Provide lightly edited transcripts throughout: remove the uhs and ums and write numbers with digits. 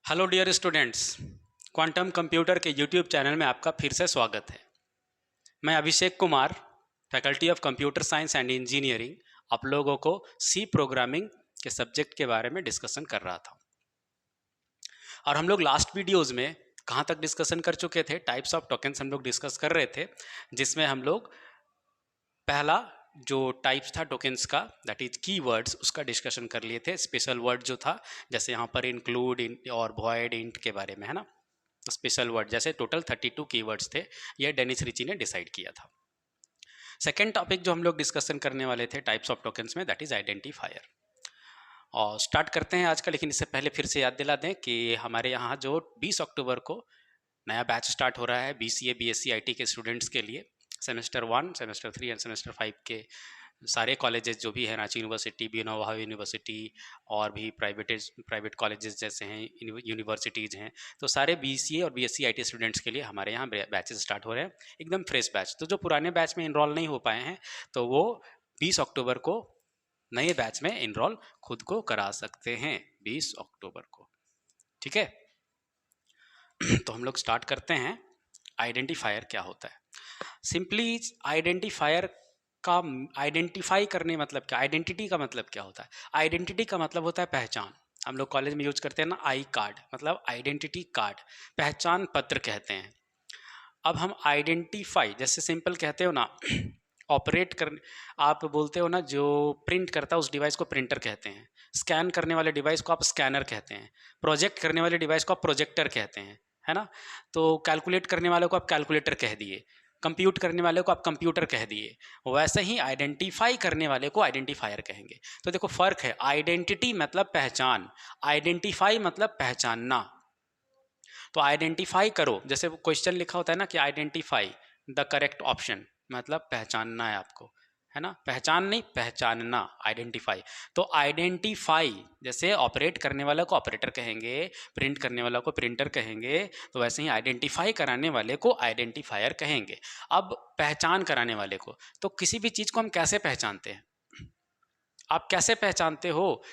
Hello dear students, quantum computer के YouTube channel में आपका फिर से स्वागत है। मैं Abhishek Kumar, faculty of computer science and engineering, आप लोगों को सी प्रोग्रामिंग के सब्जेक्ट के बारे में डिस्कशन कर रहा था। और हम लोग लास्ट वीडियोज़ में कहाँ तक डिस्कशन कर चुके थे? टाइप्स ऑफ टोकन्स हम लोग डिस्कस कर रहे थे, जिसमें हम लोग पहला जो टाइप्स था टोकन्स का, दैट इज कीवर्ड्स, उसका डिस्कशन कर लिए थे। स्पेशल वर्ड जो था, जैसे यहाँ पर इंक्लूड और वॉइड, इंट के बारे में, है ना। स्पेशल वर्ड जैसे टोटल 32 कीवर्ड्स थे, ये डेनिस रिची ने डिसाइड किया था। सेकेंड टॉपिक जो हम लोग डिस्कशन करने वाले थे टाइप्स ऑफ टोकन्स में, दैट इज आइडेंटिफायर। और स्टार्ट करते हैं आज का, लेकिन इससे पहले फिर से याद दिला दें कि हमारे यहाँ जो 20 अक्टूबर को नया बैच स्टार्ट हो रहा है BCA BSc IT के स्टूडेंट्स के लिए। सेमेस्टर 1, सेमेस्टर 3 एंड सेमेस्टर 5 के सारे कॉलेजेस जो भी है, रांची यूनिवर्सिटी, BNOVA यूनिवर्सिटी और भी प्राइवेट कॉलेजेस जैसे हैं, यूनिवर्सिटीज़ हैं, तो सारे BCA और BSc IT स्टूडेंट्स के लिए हमारे यहाँ बैचेस स्टार्ट हो रहे हैं, एकदम फ्रेश बैच। तो जो पुराने बैच में इनरोल नहीं हो पाए हैं, तो वो 20 अक्टूबर को नए बैच में इनरोल खुद को करा सकते हैं, 20 अक्टूबर को। ठीक है, तो हम लोग स्टार्ट करते हैं। आइडेंटिफायर क्या होता है? सिंपली आइडेंटिफायर का आइडेंटिफाई करने मतलब क्या, आइडेंटिटी का मतलब क्या होता है? आइडेंटिटी का मतलब होता है पहचान। हम लोग कॉलेज में यूज करते हैं ना आई कार्ड, मतलब आइडेंटिटी कार्ड, पहचान पत्र कहते हैं। अब हम आइडेंटिफाई, जैसे सिंपल कहते हो ना, ऑपरेट कर, आप बोलते हो ना, जो प्रिंट करता है उस डिवाइस को प्रिंटर कहते हैं, स्कैन करने वाले डिवाइस को आप स्कैनर कहते हैं, प्रोजेक्ट करने वाले डिवाइस को आप प्रोजेक्टर कहते हैं, है ना। तो कैलकुलेट करने वाले को आप कैलकुलेटर कह दिए, कंप्यूट करने वाले को आप कंप्यूटर कह दिए, वैसे ही आइडेंटिफाई करने वाले को आइडेंटिफायर कहेंगे। तो देखो फर्क है, आइडेंटिटी मतलब पहचान, आइडेंटिफाई मतलब पहचानना। तो आइडेंटिफाई करो, जैसे क्वेश्चन लिखा होता है ना कि आइडेंटिफाई द करेक्ट ऑप्शन, मतलब पहचानना है आपको, है ना। पहचान नहीं, पहचानना, आइडेंटिफाई। तो आइडेंटिफाई, जैसे ऑपरेट करने वाला को ऑपरेटर कहेंगे, प्रिंट करने वाला को प्रिंटर कहेंगे, तो वैसे ही आइडेंटिफाई कराने वाले को आइडेंटिफायर कहेंगे। अब पहचान कराने वाले को, तो किसी भी चीज़ को हम कैसे पहचानते हैं? आप कैसे पहचानते हो?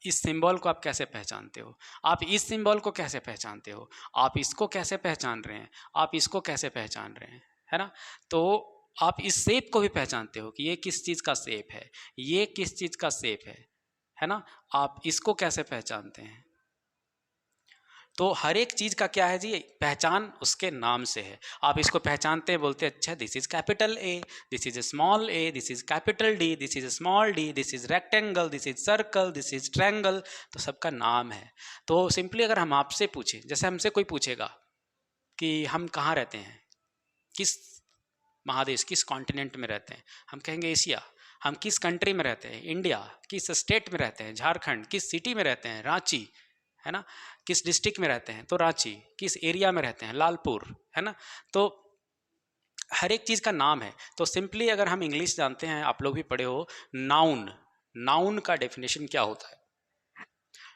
इस सिंबल को आप कैसे पहचानते हो? आप इस सिंबल को कैसे पहचानते हो? आप इसको कैसे पहचान रहे हैं? आप इसको कैसे पहचान रहे हैं, है ना। तो आप इस शेप को भी पहचानते हो कि ये किस चीज़ का शेप है, ये किस चीज़ का शेप है ना। आप इसको कैसे पहचानते हैं? तो हर एक चीज़ का क्या है जी, पहचान उसके नाम से है। आप इसको पहचानते हैं, बोलते हैं अच्छा this is capital A, this is small A, this is capital D, this is small D, this is rectangle, this is circle, this is triangle. तो सबका नाम है। तो सिंपली अगर हम आपसे पूछें, जैसे हमसे कोई पूछेगा कि हम कहाँ रहते हैं, किस महादेश, किस कॉन्टिनेंट में रहते हैं, हम कहेंगे एशिया। हम किस कंट्री में रहते हैं, इंडिया। किस स्टेट में रहते हैं, झारखंड। किस सिटी में रहते हैं, रांची, है ना। किस डिस्ट्रिक्ट में रहते हैं, तो रांची। किस एरिया में रहते हैं, लालपुर, है ना। तो हर एक चीज़ का नाम है। तो सिंपली अगर हम इंग्लिश जानते हैं, आप लोग भी पढ़े हो, नाउन, नाउन का डेफिनेशन क्या होता है?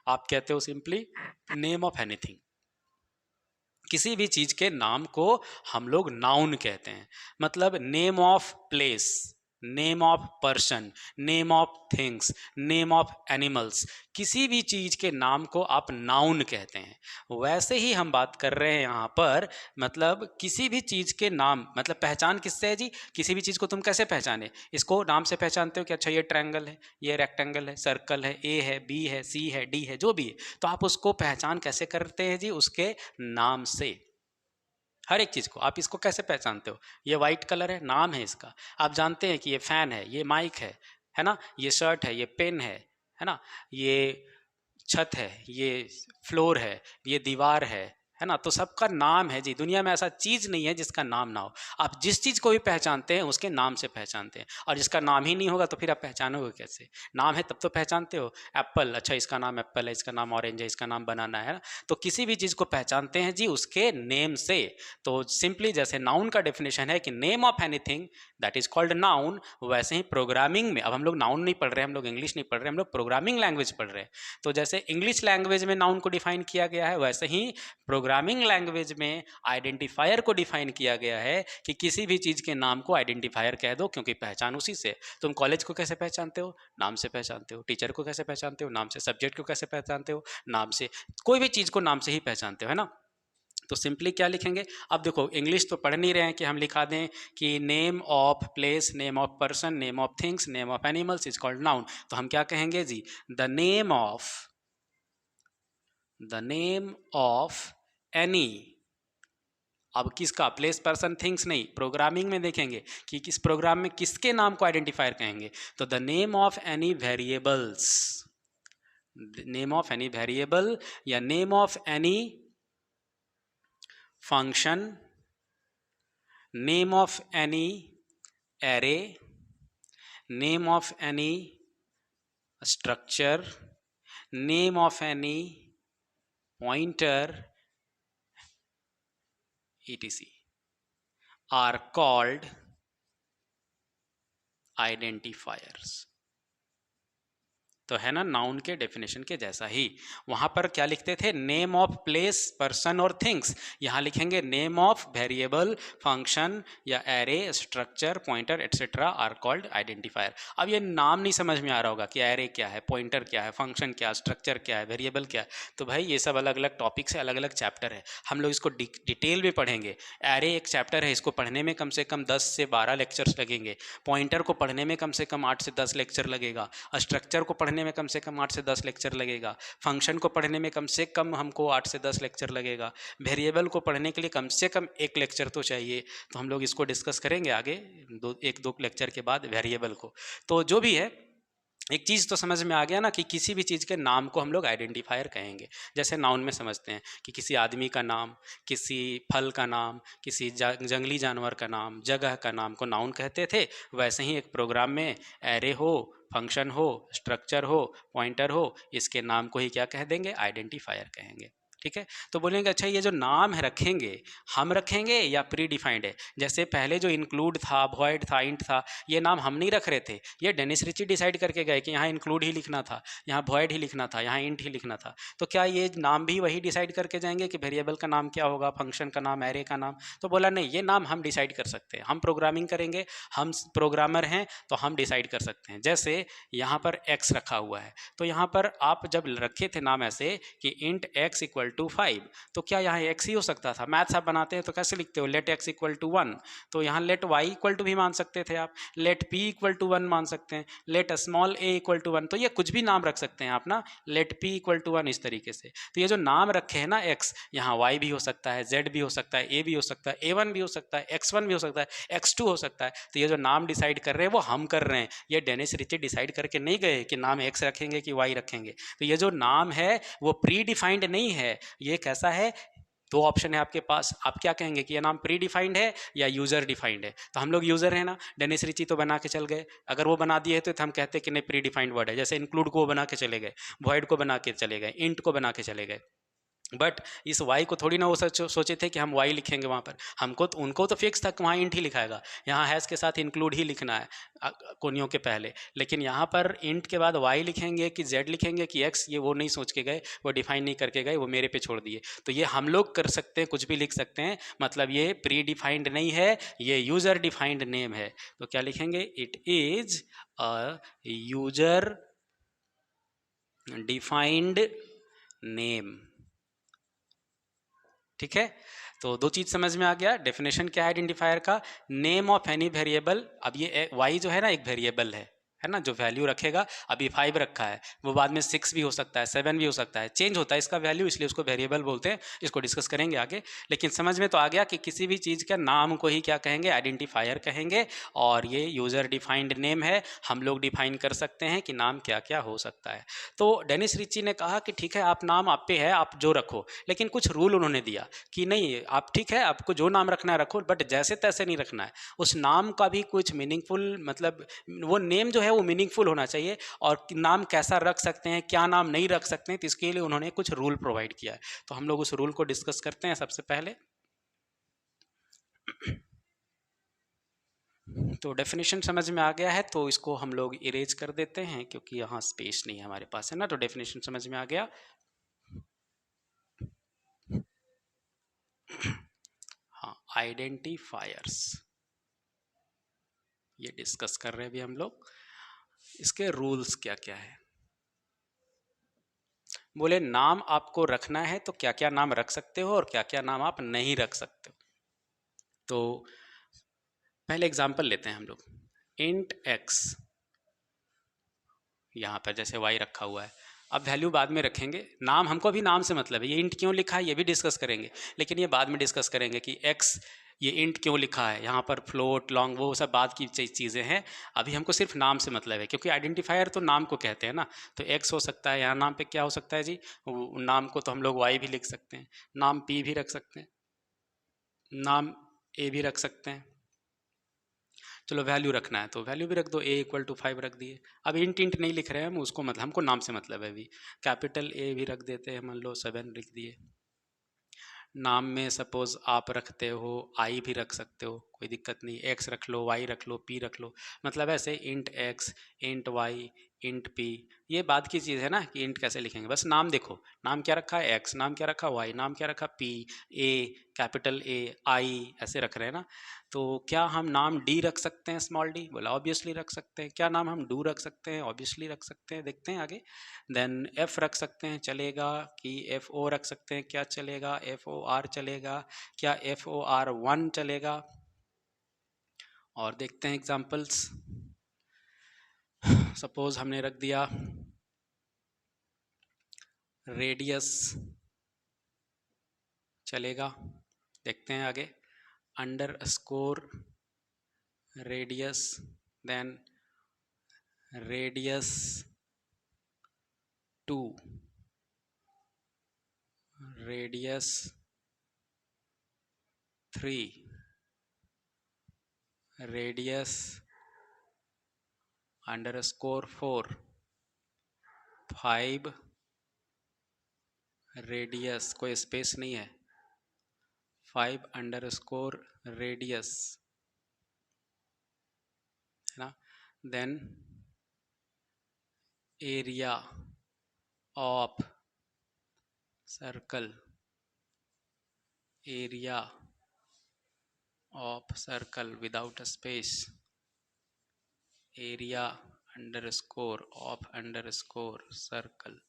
आप कहते हो सिंपली नेम ऑफ एनीथिंग। किसी भी चीज़ के नाम को हम लोग नाउन कहते हैं, मतलब name of place, name of person, name of things, name of animals, किसी भी चीज़ के नाम को आप नाउन कहते हैं। वैसे ही हम बात कर रहे हैं यहाँ पर, मतलब किसी भी चीज़ के नाम, मतलब पहचान किससे है जी? किसी भी चीज़ को तुम कैसे पहचाने? इसको नाम से पहचानते हो कि अच्छा ये ट्रायंगल है, ये रेक्टेंगल है, सर्कल है, ए है, बी है, सी है, डी है, जो भी है। तो आप उसको पहचान कैसे करते हैं जी? उसके नाम से। हर एक चीज़ को आप इसको कैसे पहचानते हो? ये वाइट कलर है, नाम है इसका। आप जानते हैं कि ये फ़ैन है, ये माइक है ना। ये शर्ट है, ये पेन है ना। ये छत है, ये फ्लोर है, ये दीवार है ना। तो सबका नाम है जी। दुनिया में ऐसा चीज़ नहीं है जिसका नाम ना हो। आप जिस चीज़ को भी पहचानते हैं उसके नाम से पहचानते हैं, और जिसका नाम ही नहीं होगा तो फिर आप पहचानोगे कैसे? नाम है तब तो पहचानते हो। एप्पल, अच्छा इसका नाम एप्पल है, इसका नाम ऑरेंज है, इसका नाम बनाना है ना। तो किसी भी चीज़ को पहचानते हैं जी उसके नेम से। तो सिंपली जैसे नाउन का डेफिनेशन है कि name of anything that is called noun, वैसे ही प्रोग्रामिंग में, अब हम लोग नाउन नहीं पढ़ रहे, हम लोग इंग्लिश नहीं पढ़ रहे, हम लोग प्रोग्रामिंग लैंग्वेज पढ़ रहे हैं। तो जैसे इंग्लिश लैंग्वेज में नाउन को डिफाइन किया गया है, वैसे ही प्रोग्रामिंग लैंग्वेज में आइडेंटिफायर को डिफाइन किया गया है कि किसी भी चीज़ के नाम को आइडेंटिफायर कह दो, क्योंकि पहचान उसी से। तुम कॉलेज को कैसे पहचानते हो? नाम से पहचानते हो। टीचर को कैसे पहचानते हो? नाम से। सब्जेक्ट को कैसे पहचानते हो? नाम से। कोई भी चीज़ को नाम से ही पहचानते हो, है ना। तो सिंपली क्या लिखेंगे? अब देखो, इंग्लिश तो पढ़ नहीं रहे हैं कि हम लिखा दें कि name of place, name of person, name of things, name of animals is called noun. तो हम क्या कहेंगे जी? The name of any. अब किसका? प्लेस, पर्सन, थिंग्स नहीं, प्रोग्रामिंग में देखेंगे कि किस प्रोग्राम में किसके नाम को आइडेंटिफायर कहेंगे। तो the name of any variables, name of any variable या name of any function, name of any array, name of any structure, name of any pointer etc are called identifiers। तो है ना नाउन के definition के जैसा ही। वहाँ पर क्या लिखते थे? नेम ऑफ प्लेस, पर्सन और थिंग्स। यहाँ लिखेंगे नेम ऑफ वेरिएबल, फंक्शन या array, structure, pointer etcetera are called identifier. अब ये नाम नहीं समझ में आ रहा होगा कि एरे क्या है, पॉइंटर क्या है, फंक्शन क्या है, स्ट्रक्चर क्या है, वेरिएबल क्या है। तो भाई ये सब अलग अलग टॉपिक्स है, अलग अलग चैप्टर है, हम लोग इसको डिटेल में पढ़ेंगे। एरे एक चैप्टर है, इसको पढ़ने में कम से कम 10 से 12 लेक्चर्स लगेंगे। पॉइंटर को पढ़ने में कम से कम 8 से 10 लेक्चर लगेगा। स्ट्रक्चर को पढ़ने में कम से कम 8 से 10 लेक्चर लगेगा। फंक्शन को पढ़ने में कम से कम हमको 8 से 10 लेक्चर लगेगा। वेरिएबल को पढ़ने के लिए कम से कम 1 लेक्चर तो चाहिए। तो हम लोग इसको डिस्कस करेंगे आगे एक दो लेक्चर के बाद वेरिएबल को। तो जो भी है, एक चीज़ तो समझ में आ गया ना कि किसी भी चीज़ के नाम को हम लोग आइडेंटिफायर कहेंगे। जैसे नाउन में समझते हैं कि किसी आदमी का नाम, किसी फल का नाम, किसी जंगली जानवर का नाम, जगह का नाम को नाउन कहते थे। वैसे ही एक प्रोग्राम में एरे हो, फंक्शन हो, स्ट्रक्चर हो, पॉइंटर हो, इसके नाम को ही क्या कह देंगे? आइडेंटिफायर कहेंगे। ठीक है। तो बोलेंगे अच्छा ये जो नाम है रखेंगे, हम रखेंगे या प्री डिफाइंड है? जैसे पहले जो इंक्लूड था, वॉइड था, इंट था, ये नाम हम नहीं रख रहे थे, ये डेनिस रिची डिसाइड करके गए कि यहाँ इंक्लूड ही लिखना था, यहाँ वॉइड ही लिखना था, यहाँ इंट ही लिखना था। तो क्या ये नाम भी वही डिसाइड करके जाएंगे कि वेरिएबल का नाम क्या होगा, फंक्शन का नाम, एरे का नाम? तो बोला नहीं, ये नाम हम डिसाइड कर सकते हैं, हम प्रोग्रामिंग करेंगे, हम प्रोग्रामर हैं तो हम डिसाइड कर सकते हैं। जैसे यहाँ पर एक्स रखा हुआ है, तो यहाँ पर आप जब रखे थे नाम ऐसे कि इंट एक्स इक्वल टू 5, तो क्या यहाँ एक्स ही हो सकता था? मैथ्स आप बनाते हैं तो कैसे लिखते हो? लेट एक्स इक्वल टू 1, तो यहाँ लेट वाई इक्वल टू भी मान सकते थे आप, लेट पी इक्वल टू 1 मान सकते हैं, let small A equal to 1, तो ये कुछ भी नाम रख सकते हैं आप ना, लेट पी इक्वल टू 1 इस तरीके से। तो ये जो नाम रखे हैं ना एक्स, यहाँ वाई भी हो सकता है, जेड भी हो सकता है, ए भी हो सकता है, A1 भी हो सकता है, X1 भी हो सकता है, X2 हो सकता है। तो ये जो नाम डिसाइड कर रहे हैं वो हम कर रहे हैं, ये डेनिस रिची डिसाइड करके नहीं गए कि नाम एक्स रखेंगे कि वाई रखेंगे। तो ये जो नाम है वो प्री डिफाइंड नहीं है, ये कैसा है? दो ऑप्शन है आपके पास, आप क्या कहेंगे कि ये नाम प्री डिफाइंड है या यूजर डिफाइंड है? तो हम लोग यूजर है ना, डेनिस रिची तो बना के चल गए, अगर वो बना दिए तो हम कहते कि नहीं प्री डिफाइंड वर्ड है। जैसे इंक्लूड को बना के चले गए, वॉइड को बना के चले गए, इंट को बना के चले गए, बट इस y को थोड़ी ना वो सोचे थे कि हम y लिखेंगे वहाँ पर। हमको तो, उनको तो फिक्स था कि वहाँ इंट ही लिखा है, यहाँ हैश के साथ इंक्लूड ही लिखना है कोनियों के पहले। लेकिन यहाँ पर इंट के बाद y लिखेंगे कि z लिखेंगे कि x, ये वो नहीं सोच के गए, वो डिफाइन नहीं करके गए, वो मेरे पे छोड़ दिए। तो ये हम लोग कर सकते हैं, कुछ भी लिख सकते हैं, मतलब ये प्री डिफाइंड नहीं है, ये यूज़र डिफाइंड नेम है। तो क्या लिखेंगे? It is a user defined name. ठीक है। तो दो चीज समझ में आ गया। डेफिनेशन क्या है आइडेंटिफायर का? Name of any variable. अब ये y जो है ना एक वेरिएबल है ना, जो वैल्यू रखेगा। अभी 5 रखा है, वो बाद में 6 भी हो सकता है, 7 भी हो सकता है, चेंज होता है इसका वैल्यू, इसलिए उसको वेरिएबल बोलते हैं। इसको डिस्कस करेंगे आगे। लेकिन समझ में तो आ गया कि किसी भी चीज़ का नाम को ही क्या कहेंगे? आइडेंटिफायर कहेंगे। और ये यूज़र डिफाइंड नेम है, हम लोग डिफाइन कर सकते हैं कि नाम क्या क्या हो सकता है। तो डेनिस रिची ने कहा कि ठीक है, आप नाम आप पे है, आप जो रखो, लेकिन कुछ रूल उन्होंने दिया कि नहीं, आप ठीक है, आपको जो नाम रखना है रखो, बट जैसे तैसे नहीं रखना है। उस नाम का भी कुछ मीनिंगफुल, मतलब वो नेम जो है वो मीनिंगफुल होना चाहिए। और नाम कैसा रख सकते हैं, क्या नाम नहीं रख सकते हैं, तो इसके लिए उन्होंने कुछ रूल प्रोवाइड किया है। तो हम लोग उस रूल को डिस्कस करते हैं सबसे पहले। तो डेफिनेशन समझ में आ गया है, तो इसको हम लोग इरेज कर देते हैं क्योंकि यहाँ स्पेस नहीं है हमारे पास, है ना। तो डेफिनेशन समझ में आ गया। हाँ, आइडेंटिफायर्स, ये डिस्कस कर रहे हैं अभी हम लोग। इसके रूल्स क्या क्या है। बोले नाम आपको रखना है तो क्या क्या नाम रख सकते हो और क्या क्या नाम आप नहीं रख सकते हो। तो पहले एग्जांपल लेते हैं हम लोग। इंट एक्स, यहाँ पर जैसे वाई रखा हुआ है, अब वैल्यू बाद में रखेंगे, नाम हमको भी नाम से मतलब है। ये इंट क्यों लिखा है ये भी डिस्कस करेंगे, लेकिन ये बाद में डिस्कस करेंगे कि एक्स ये इंट क्यों लिखा है, यहाँ पर फ्लोट लॉन्ग वो सब बात की चीज़ें हैं। अभी हमको सिर्फ नाम से मतलब है, क्योंकि आइडेंटिफायर तो नाम को कहते हैं ना। तो एक्स हो सकता है, यहाँ नाम पे क्या हो सकता है जी, नाम को तो हम लोग वाई भी लिख सकते हैं, नाम पी भी रख सकते हैं, नाम ए भी रख सकते हैं। चलो वैल्यू रखना है तो वैल्यू भी रख दो, ए इक्वल टू 5 रख दिए। अब इंट इंट नहीं लिख रहे हैं हम उसको, मतलब हमको नाम से मतलब है। अभी कैपिटल ए भी रख देते हैं, मान लो 7 लिख दिए। नाम में सपोज आप रखते हो आई भी रख सकते हो, कोई दिक्कत नहीं, एक्स रख लो, वाई रख लो, पी रख लो, मतलब ऐसे int X, int Y, int P. ये बात की चीज़ है ना कि इंट कैसे लिखेंगे, बस नाम देखो, नाम क्या रखा है एक्स, नाम क्या रखा वाई, नाम क्या रखा पी, ए, कैपिटल ए, आई, ऐसे रख रहे हैं ना। तो क्या हम नाम डी रख सकते हैं, स्मॉल डी, बोला ऑब्वियसली रख सकते हैं। क्या नाम हम डू रख सकते हैं, ऑब्वियसली रख सकते हैं, देखते हैं आगे। देन एफ रख सकते हैं, चलेगा, कि एफ ओ रख सकते हैं, क्या चलेगा, एफ ओ आर चलेगा, क्या एफ ओ आर 1 चलेगा। और देखते हैं एग्जांपल्स। सपोज हमने रख दिया रेडियस, चलेगा, देखते हैं आगे। Underscore radius, then radius 2, radius 3, radius underscore 4, 5, radius कोई स्पेस नहीं है, 5 अंडर स्कोर रेडियस, है ना। Then area of circle, area of circle without space, area underscore of underscore circle,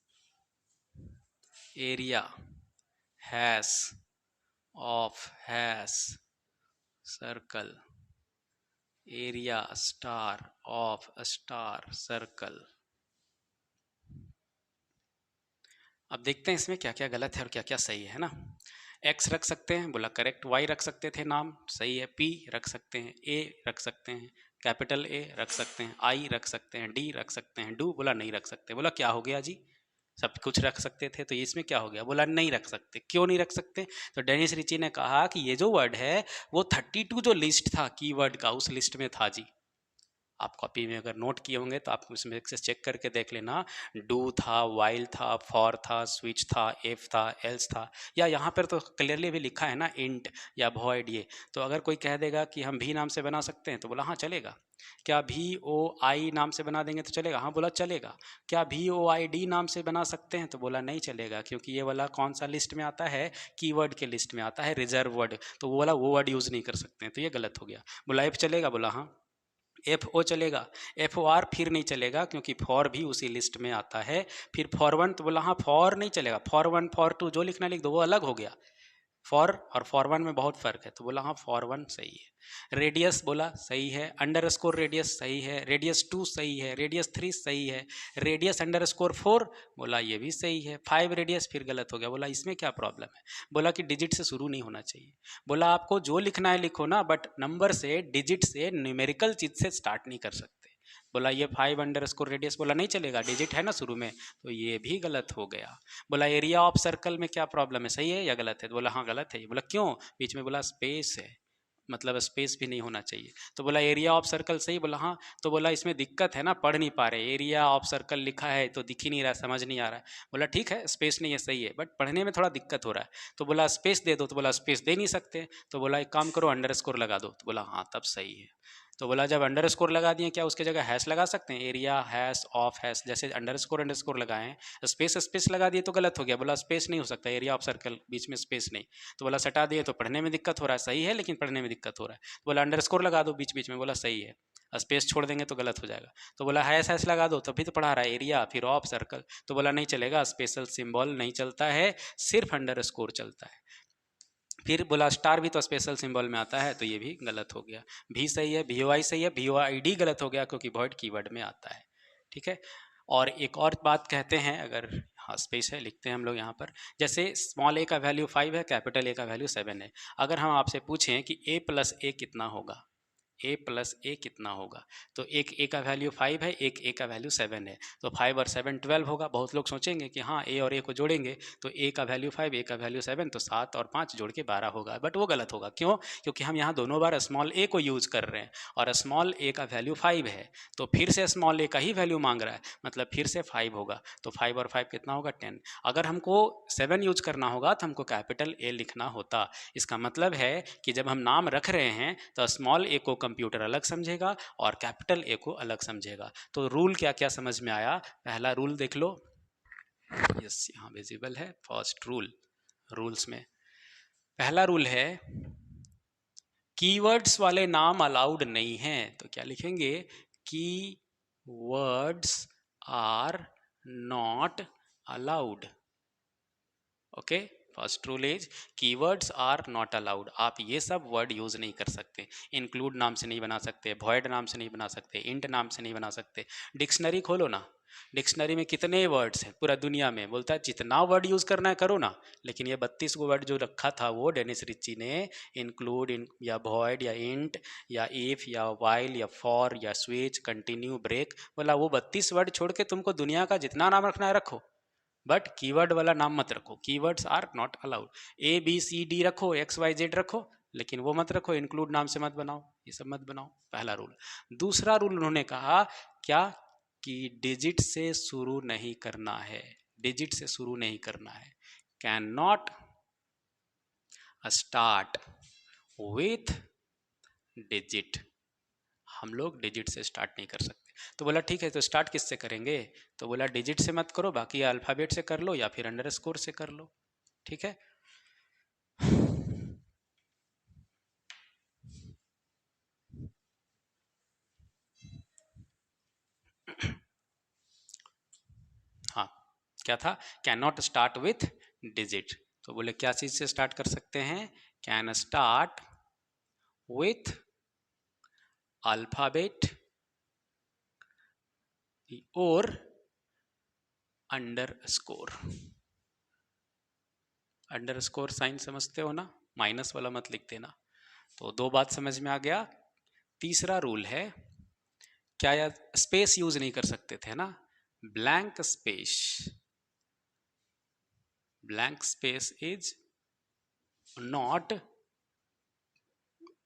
area hash of hash circle, area star of star circle. अब देखते हैं इसमें क्या क्या गलत है और क्या क्या सही है ना। एक्स रख सकते हैं, बोला करेक्ट, वाई रख सकते थे नाम, सही है, पी रख सकते हैं, ए रख सकते हैं, कैपिटल ए रख सकते हैं, आई रख सकते हैं, डी रख सकते हैं, डू बोला नहीं रख सकते। बोला क्या हो गया जी, सब कुछ रख सकते थे तो इसमें क्या हो गया, बोला नहीं रख सकते। क्यों नहीं रख सकते, तो डेनिस रिची ने कहा कि ये जो वर्ड है वो 32 जो लिस्ट था कीवर्ड का उस लिस्ट में था जी। आप कॉपी में अगर नोट किए होंगे तो आप उसमें से चेक करके देख लेना, डू था, वाइल था, फॉर था, स्विच था, एफ था, एल्स था, या यहाँ पर तो क्लियरली भी लिखा है ना इंट या वॉइड। ये तो अगर कोई कह देगा कि हम भी नाम से बना सकते हैं तो बोला हाँ चलेगा। क्या भी ओ आई नाम से बना देंगे तो चलेगा, हाँ बोला चलेगा। क्या भी ओ आई डी नाम से बना सकते हैं तो बोला नहीं चलेगा, क्योंकि ये वाला कौन सा लिस्ट में आता है, कीवर्ड के लिस्ट में आता है, रिजर्व वर्ड, तो वो वाला वो वर्ड यूज़ नहीं कर सकते हैं, तो ये गलत हो गया। बोला एफ चलेगा, बोला हाँ। एफ ओ चलेगा, एफ ओ आर फिर नहीं चलेगा क्योंकि फॉर भी उसी लिस्ट में आता है। फिर फॉर 1 तो बोला हाँ फॉर नहीं चलेगा, फॉर 1 फॉर 2 जो लिखना लिख दो, वो अलग हो गया। फॉर और फॉर 1 में बहुत फ़र्क है, तो बोला हाँ फॉर 1 सही है। रेडियस बोला सही है, अंडर स्कोर रेडियस सही है, रेडियस 2 सही है, रेडियस 3 सही है, रेडियस अंडर स्कोर 4 बोला ये भी सही है, 5 रेडियस फिर गलत हो गया। बोला इसमें क्या प्रॉब्लम है, बोला कि डिजिट से शुरू नहीं होना चाहिए। बोला आपको जो लिखना है लिखो ना, बट नंबर से, डिजिट से, न्यूमेरिकल चीज़ से स्टार्ट नहीं कर सकते। बोला ये 5 अंडर स्कोर रेडियस, बोला नहीं चलेगा, डिजिट है ना शुरू में, तो ये भी गलत हो गया। बोला एरिया ऑफ सर्कल में क्या प्रॉब्लम है, सही है या गलत है, तो बोला हाँ गलत है। बोला क्यों, बीच में बोला स्पेस है, मतलब स्पेस भी नहीं होना चाहिए। तो बोला एरिया ऑफ सर्कल सही, बोला हाँ। तो बोला इसमें दिक्कत है ना, पढ़ नहीं पा रहे, एरिया ऑफ सर्कल लिखा है तो दिख ही नहीं रहा, समझ नहीं आ रहा है। बोला ठीक है स्पेस नहीं है सही है, बट पढ़ने में थोड़ा दिक्कत हो रहा है। तो बोला स्पेस दे दो, तो बोला स्पेस दे नहीं सकते। तो बोला एक काम करो अंडर स्कोर लगा दो, तो बोला हाँ तब सही है। तो बोला जब अंडर स्कोर लगा दिए क्या उसके जगह हैश लगा सकते हैं, एरिया हैश ऑफ हैश, जैसे अंडर स्कोर लगाए, स्पेस स्पेस लगा दिए तो गलत हो गया, बोला स्पेस नहीं हो सकता, एरिया ऑफ सर्कल बीच में स्पेस नहीं, तो बोला सटा दिए तो पढ़ने में दिक्कत हो रहा है, सही है लेकिन पढ़ने में दिक्कत हो रहा है, तो बोला अंडर स्कोर लगा दो बीच बीच में, बोला सही है, स्पेस छोड़ देंगे तो गलत हो जाएगा, तो बोला हैश हैश लगा दो तभी तो पढ़ा रहा है, एरिया फिर ऑफ सर्कल, तो बोला नहीं चलेगा, स्पेशल सिंबल नहीं चलता है, सिर्फ अंडर स्कोर चलता है। फिर बोला स्टार भी तो स्पेशल सिंबल में आता है, तो ये भी गलत हो गया, भी सही है, VOI सही है, VOID गलत हो गया क्योंकि वॉइड कीवर्ड में आता है, ठीक है। और एक और बात कहते हैं, अगर हाँ स्पेस है लिखते हैं हम लोग यहाँ पर, जैसे स्मॉल a का वैल्यू 5 है, कैपिटल A का वैल्यू 7 है, अगर हम आपसे पूछें कि a प्लस a कितना होगा, a प्लस a कितना होगा, तो एक a का वैल्यू 5 है, एक a का वैल्यू 7 है, तो 5 और 7 12 होगा। बहुत लोग सोचेंगे कि हाँ a और a को जोड़ेंगे तो a का वैल्यू 5 a का वैल्यू 7, तो 7 और 5 जोड़ के 12 होगा, बट वो गलत होगा। क्यों? क्योंकि हम यहाँ दोनों बार स्मॉल a को यूज़ कर रहे हैं और स्मॉल a का वैल्यू 5 है, तो फिर से स्मॉल a का ही वैल्यू मांग रहा है, मतलब फिर से 5 होगा, तो 5 और 5 कितना होगा 10। अगर हमको 7 यूज करना होगा तो हमको कैपिटल A लिखना होता। इसका मतलब है कि जब हम नाम रख रहे हैं तो स्मॉल a को कंप्यूटर अलग समझेगा और कैपिटल A को अलग समझेगा। तो रूल क्या क्या समझ में आया? पहला रूल देख लो, यस यहाँ विजिबल है। फर्स्ट रूल, रूल्स में पहला रूल है कीवर्ड्स वाले नाम अलाउड नहीं हैं, तो क्या लिखेंगे? Keywords are not allowed. Okay, first rule is keywords are not allowed. आप ये सब वर्ड यूज नहीं कर सकते, इंक्लूड नाम से नहीं बना सकते, वॉइड नाम से नहीं बना सकते, इंट नाम से नहीं बना सकते। डिक्शनरी खोलो ना, डिक्शनरी में कितने वर्ड्स हैं पूरा दुनिया में, बोलता है जितना वर्ड यूज करना है करो ना, लेकिन ये 32 गो वर्ड जो रखा था वो डेनिस रिच्ची ने, इंक्लूड या वॉइड या इंट या इफ या वाइल या फॉर या स्विच, कंटिन्यू, ब्रेक, बोला वो 32 वर्ड छोड़ के तुमको दुनिया का जितना नाम रखना है रखो, बट कीवर्ड वाला नाम मत रखो। Keywords are not allowed. ABCD रखो, XYZ रखो, लेकिन वो मत रखो, इंक्लूड नाम से मत बनाओ, ये सब मत बनाओ, पहला रूल। दूसरा रूल उन्होंने कहा क्या कि डिजिट से शुरू नहीं करना है, डिजिट से शुरू नहीं करना है। Can not start with digit, हम लोग डिजिट से स्टार्ट नहीं कर सकते। तो बोला ठीक है, तो स्टार्ट किससे करेंगे? तो बोला डिजिट से मत करो, बाकी अल्फ़ाबेट से कर लो या फिर अंडर स्कोर से कर लो, ठीक है। हाँ, क्या था? Can not start with digit, तो बोले क्या चीज से स्टार्ट कर सकते हैं? कैन स्टार्ट विथ अल्फ़ाबेट और underscore. Underscore sign समझते हो ना, माइनस वाला मत लिख देना। तो दो बात समझ में आ गया। तीसरा रूल है, क्या यार स्पेस यूज नहीं कर सकते थे ना, blank space, blank space is not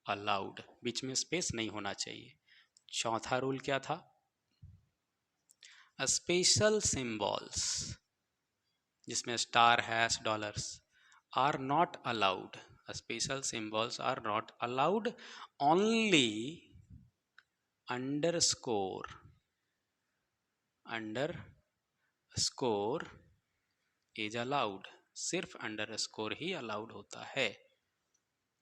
allowed, बीच में स्पेस नहीं होना चाहिए। चौथा रूल क्या था? स्पेशल सिंबल्स जिसमें star, hash, dollars are not allowed, special symbols are not allowed, only underscore, underscore is allowed, सिर्फ अंडर स्कोर ही अलाउड होता है।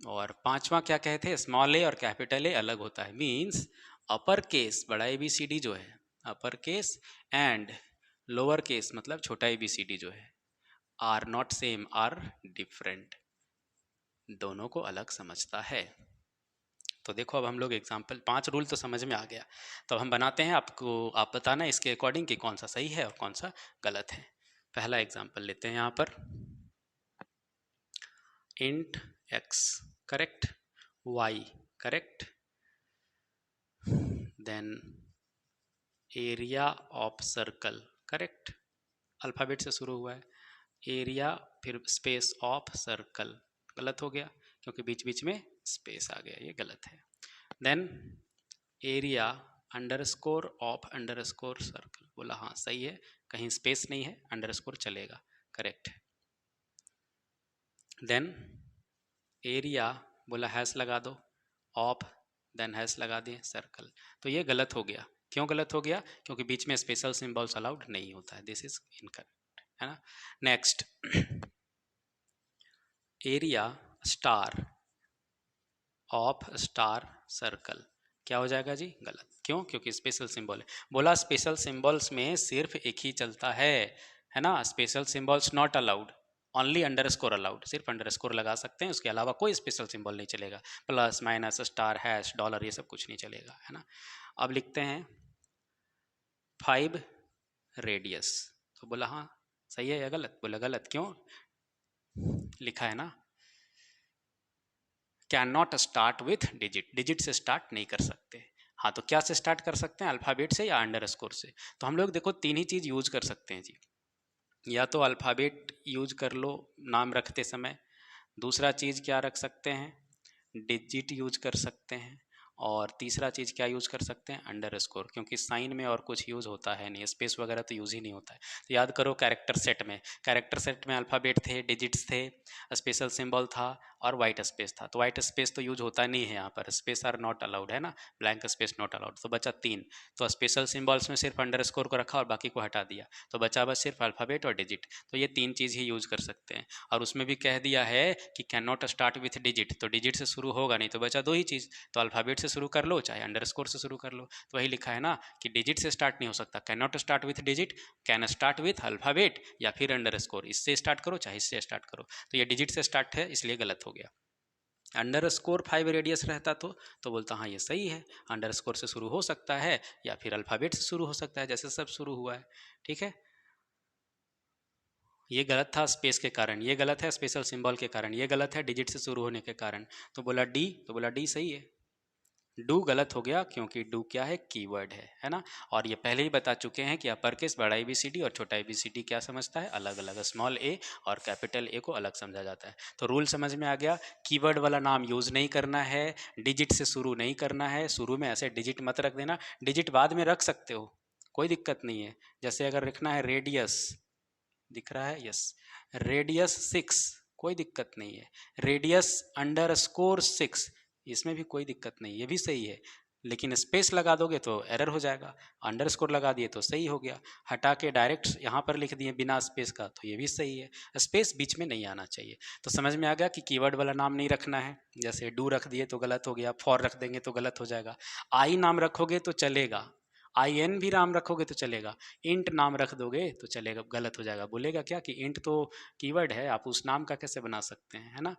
और पांचवा क्या कहते हैं? स्मॉल ए और कैपिटल ए अलग होता है, मीन्स अपर केस बड़ा ABCD जो है, upper case and lower case मतलब छोटा ABCD जो है, are not same, are different, दोनों को अलग समझता है। तो देखो अब हम लोग एग्जाम्पल, 5 रूल तो समझ में आ गया, तो हम बनाते हैं, आपको आप बताना इसके अकॉर्डिंग कि कौन सा सही है और कौन सा गलत है। पहला एग्जाम्पल लेते हैं यहाँ पर, int x correct, y correct, then area of circle correct, alphabet से शुरू हुआ है, एरिया फिर स्पेस ऑफ सर्कल गलत हो गया क्योंकि बीच बीच में स्पेस आ गया, ये गलत है। Then area underscore of underscore circle, बोला हाँ सही है, कहीं स्पेस नहीं है, अंडर स्कोर चलेगा, करेक्ट है। देन एरिया, बोला हैश लगा दो, ऑफ देन हैश लगा दिए सर्कल। तो ये गलत हो गया। क्यों गलत हो गया? क्योंकि बीच में स्पेशल सिंबल्स अलाउड नहीं होता है। दिस इज इनकरेक्ट, है ना। Next, area star of star circle, क्या हो जाएगा जी? गलत। क्यों? क्योंकि स्पेशल सिंबल है। बोला स्पेशल सिंबल्स में सिर्फ एक ही चलता है ना। Special symbols not allowed, only underscore allowed. सिर्फ अंडरस्कोर लगा सकते हैं, उसके अलावा कोई स्पेशल सिंबल नहीं चलेगा। Plus minus star hash dollar ये सब कुछ नहीं चलेगा, है ना। अब लिखते हैं 5 रेडियस। तो बोला हाँ सही है या गलत? बोला गलत। क्यों? लिखा है ना can not start with digit, digit से स्टार्ट नहीं कर सकते। हाँ तो क्या से स्टार्ट कर सकते हैं? अल्फ़ाबेट से या अंडरस्कोर से। तो हम लोग देखो तीन ही चीज़ यूज कर सकते हैं जी। या तो अल्फ़ाबेट यूज कर लो नाम रखते समय, दूसरा चीज़ क्या रख सकते हैं? डिजिट यूज कर सकते हैं, और तीसरा चीज़ क्या यूज़ कर सकते हैं? अंडरस्कोर। क्योंकि साइन में और कुछ यूज़ होता है नहीं, स्पेस वगैरह तो यूज़ ही नहीं होता है। तो याद करो कैरेक्टर सेट में अल्फ़ाबेट थे, डिजिट्स थे, स्पेशल सिंबल था और वाइट स्पेस था। तो वाइट स्पेस तो यूज होता नहीं है यहाँ पर, स्पेस आर नॉट अलाउड, है ना, ब्लैंक स्पेस नॉट अलाउड। तो बचा 3। तो स्पेशल सिंबल्स में सिर्फ अंडरस्कोर को रखा और बाकी को हटा दिया, तो बचा बस सिर्फ अल्फ़ाबेट और डिजिट। तो ये 3 चीज़ ही यूज़ कर सकते हैं। और उसमें भी कह दिया है कि can not start with digit, तो डिजिट से शुरू होगा नहीं, तो बचा 2 ही चीज़। तो अल्फ़ाबेट से शुरू कर लो चाहे अंडरस्कोर से शुरू कर लो। तो वही लिखा है ना कि डिजिट से स्टार्ट नहीं हो सकता, can not start with digit, can start with alphabet या फिर अंडरस्कोर। इससे स्टार्ट करो चाहे इससे स्टार्ट करो। तो ये डिजिट से स्टार्ट है इसलिए गलत हो गया। अंडरस्कोर 5 रेडियस रहता तो बोलता हाँ ये सही है, अंडरस्कोर से शुरू हो सकता है या फिर अल्फ़ाबेट से शुरू हो सकता है, जैसे सब शुरू हुआ है। ठीक है, ये गलत था स्पेस के कारण, ये गलत है स्पेशल सिंबल के कारण, ये गलत है डिजिट से शुरू होने के कारण। तो बोला डी, तो बोला डी सही है। डू गलत हो गया क्योंकि डू क्या है? कीवर्ड है ना। और ये पहले ही बता चुके हैं कि अपर केस बड़ा ABCD और छोटा ABCD क्या समझता है? अलग अलग। स्मॉल a और कैपिटल A को अलग समझा जाता है। तो रूल समझ में आ गया। कीवर्ड वाला नाम यूज़ नहीं करना है, डिजिट से शुरू नहीं करना है। शुरू में ऐसे डिजिट मत रख देना, डिजिट बाद में रख सकते हो, कोई दिक्कत नहीं है। जैसे अगर रखना है रेडियस, दिख रहा है? यस, रेडियस 6, कोई दिक्कत नहीं है। रेडियस अंडरस्कोर 6, इसमें भी कोई दिक्कत नहीं, ये भी सही है। लेकिन स्पेस लगा दोगे तो एरर हो जाएगा, अंडरस्कोर लगा दिए तो सही हो गया। हटा के डायरेक्ट यहाँ पर लिख दिए बिना स्पेस का, तो ये भी सही है। स्पेस बीच में नहीं आना चाहिए। तो समझ में आ गया कि कीवर्ड वाला नाम नहीं रखना है। जैसे डू रख दिए तो गलत हो गया, फॉर रख देंगे तो गलत हो जाएगा। आई नाम रखोगे तो चलेगा, IN भी नाम रखोगे तो चलेगा, इंट नाम रख दोगे तो चलेगा, गलत हो जाएगा। बोलेगा क्या कि इंट तो कीवर्ड है, आप उस नाम का कैसे बना सकते हैं, है ना।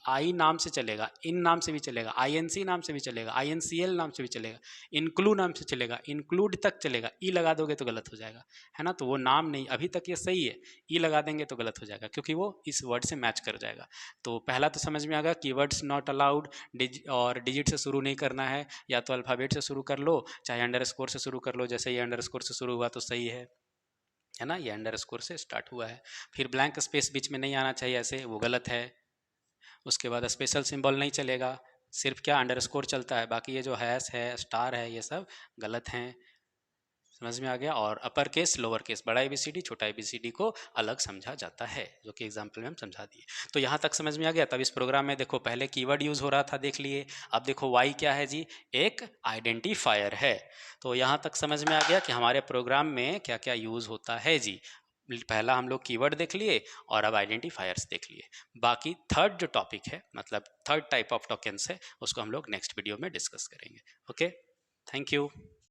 आई नाम से चलेगा, इन नाम से भी चलेगा, INC नाम से भी चलेगा, INCL नाम से भी चलेगा, इंक्लू नाम से चलेगा, इंक्लूड तक चलेगा। ई लगा दोगे तो गलत हो जाएगा, है ना। तो वो नाम नहीं, अभी तक ये सही है, ई लगा देंगे तो गलत हो जाएगा क्योंकि वो इस वर्ड से मैच कर जाएगा। तो पहला तो समझ में आ गया, कीवर्ड्स नॉट अलाउड, और डिजिट से शुरू नहीं करना है, या तो अल्फ़ाबेट से शुरू कर लो चाहे अंडरस्कोर से शुरू कर लो। जैसे ये अंडरस्कोर से शुरू हुआ तो सही है ना, ये अंडरस्कोर से स्टार्ट हुआ है। फिर ब्लैंक स्पेस बीच में नहीं आना चाहिए ऐसे, वो गलत है। उसके बाद स्पेशल सिंबल नहीं चलेगा, सिर्फ क्या अंडरस्कोर चलता है, बाकी ये जो हैश है स्टार है ये सब गलत हैं। समझ में आ गया। और अपर केस लोअर केस, बड़ा ABCD छोटा ABCD को अलग समझा जाता है, जो कि एग्जाम्पल में हम समझा दिए। तो यहाँ तक समझ में आ गया। तब इस प्रोग्राम में देखो पहले कीवर्ड यूज हो रहा था, देख लिए। अब देखो वाई क्या है जी? एक आइडेंटिफायर है। तो यहाँ तक समझ में आ गया कि हमारे प्रोग्राम में क्या क्या यूज होता है जी। पहला हम लोग कीवर्ड देख लिए और अब आइडेंटिफायर्स देख लिए। बाकी थर्ड जो टॉपिक है, मतलब थर्ड टाइप ऑफ टोकन्स है, उसको हम लोग नेक्स्ट वीडियो में डिस्कस करेंगे। Okay, thank you.